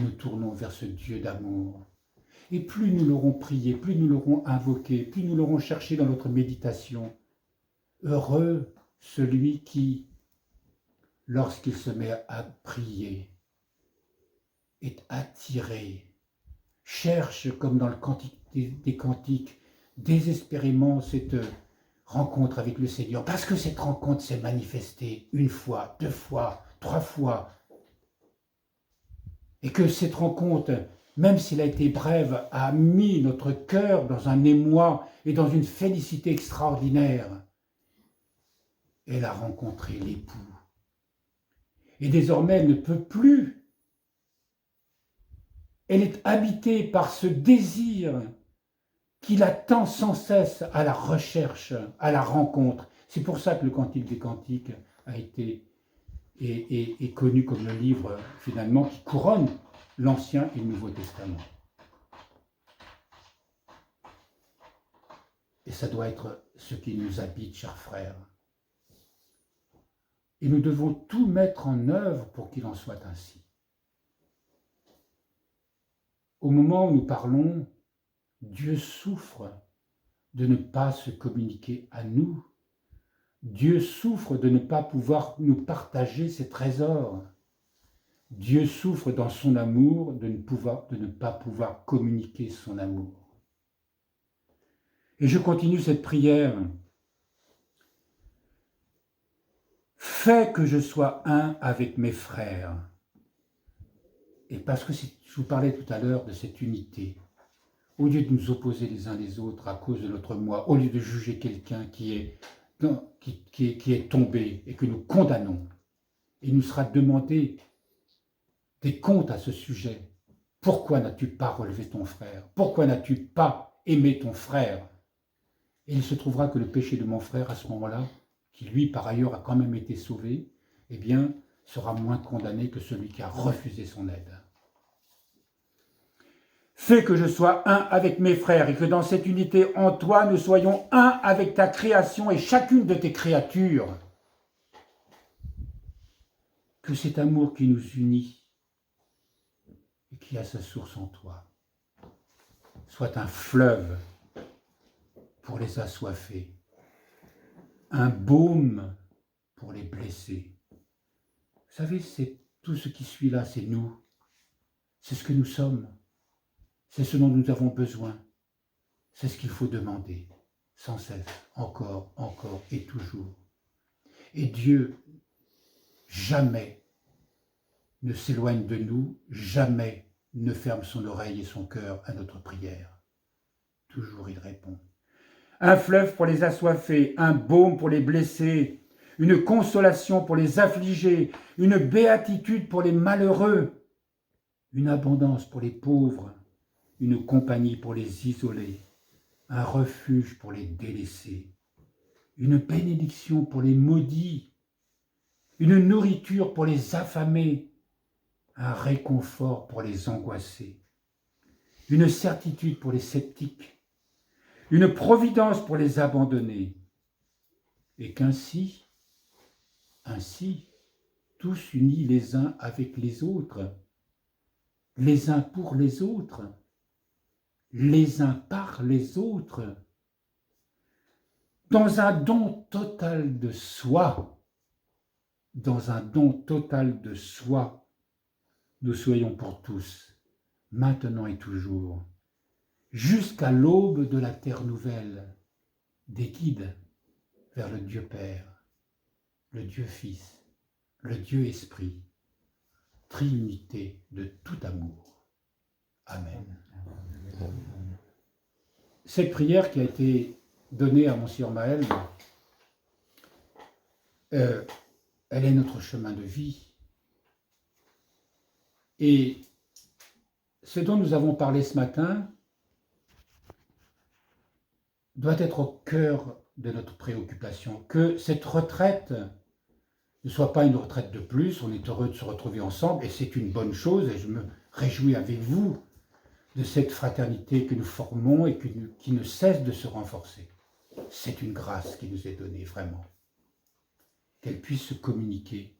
nous tournons vers ce Dieu d'amour. Et plus nous l'aurons prié, plus nous l'aurons invoqué, plus nous l'aurons cherché dans notre méditation, heureux celui qui, lorsqu'il se met à prier, est attiré, cherche, comme dans le Cantique des Cantiques, désespérément cette rencontre avec le Seigneur, parce que cette rencontre s'est manifestée une fois, deux fois, trois fois, et que cette rencontre, même s'il a été brève, a mis notre cœur dans un émoi et dans une félicité extraordinaire. Elle a rencontré l'époux. Et désormais, elle ne peut plus. Elle est habitée par ce désir qui l'attend sans cesse à la recherche, à la rencontre. C'est pour ça que le Cantique des Cantiques a été est connu comme le livre, finalement, qui couronne l'Ancien et le Nouveau Testament. Et ça doit être ce qui nous habite, chers frères. Et nous devons tout mettre en œuvre pour qu'il en soit ainsi. Au moment où nous parlons, Dieu souffre de ne pas se communiquer à nous. Dieu souffre de ne pas pouvoir nous partager ses trésors. Dieu souffre dans son amour de ne pas pouvoir communiquer son amour. Et je continue cette prière. Fais que je sois un avec mes frères. Et parce que je vous parlais tout à l'heure de cette unité, au lieu de nous opposer les uns les autres à cause de notre moi, au lieu de juger quelqu'un qui est tombé et que nous condamnons, il nous sera demandé des comptes à ce sujet. Pourquoi n'as-tu pas relevé ton frère? Pourquoi n'as-tu pas aimé ton frère? Et il se trouvera que le péché de mon frère, à ce moment-là, qui lui, par ailleurs, a quand même été sauvé, eh bien, sera moins condamné que celui qui a refusé son aide. Fais que je sois un avec mes frères et que dans cette unité en toi, nous soyons un avec ta création et chacune de tes créatures. Que cet amour qui nous unit et qui a sa source en toi soit un fleuve pour les assoiffés, un baume pour les blessés. Vous savez, c'est tout ce qui suit là, c'est nous. C'est ce que nous sommes. C'est ce dont nous avons besoin. C'est ce qu'il faut demander, sans cesse, encore et toujours. Et Dieu, jamais ne s'éloigne de nous, jamais ne ferme son oreille et son cœur à notre prière. Toujours il répond. Un fleuve pour les assoiffés, un baume pour les blessés, une consolation pour les affligés, une béatitude pour les malheureux, une abondance pour les pauvres, une compagnie pour les isolés, un refuge pour les délaissés, une bénédiction pour les maudits, une nourriture pour les affamés, un réconfort pour les angoissés, une certitude pour les sceptiques, une providence pour les abandonnés, et qu'ainsi, tous unis les uns avec les autres, les uns pour les autres, les uns par les autres, dans un don total de soi, nous soyons pour tous, maintenant et toujours, jusqu'à l'aube de la terre nouvelle, des guides vers le Dieu Père, le Dieu Fils, le Dieu Esprit, triunité de tout amour. Amen. Cette prière qui a été donnée à Monsieur Maël, elle est notre chemin de vie. Et ce dont nous avons parlé ce matin doit être au cœur de notre préoccupation, que cette retraite ne soit pas une retraite de plus. On est heureux de se retrouver ensemble et c'est une bonne chose et je me réjouis avec vous de cette fraternité que nous formons et qui ne cesse de se renforcer. C'est une grâce qui nous est donnée, vraiment. Qu'elle puisse se communiquer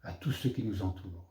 à tous ceux qui nous entourent.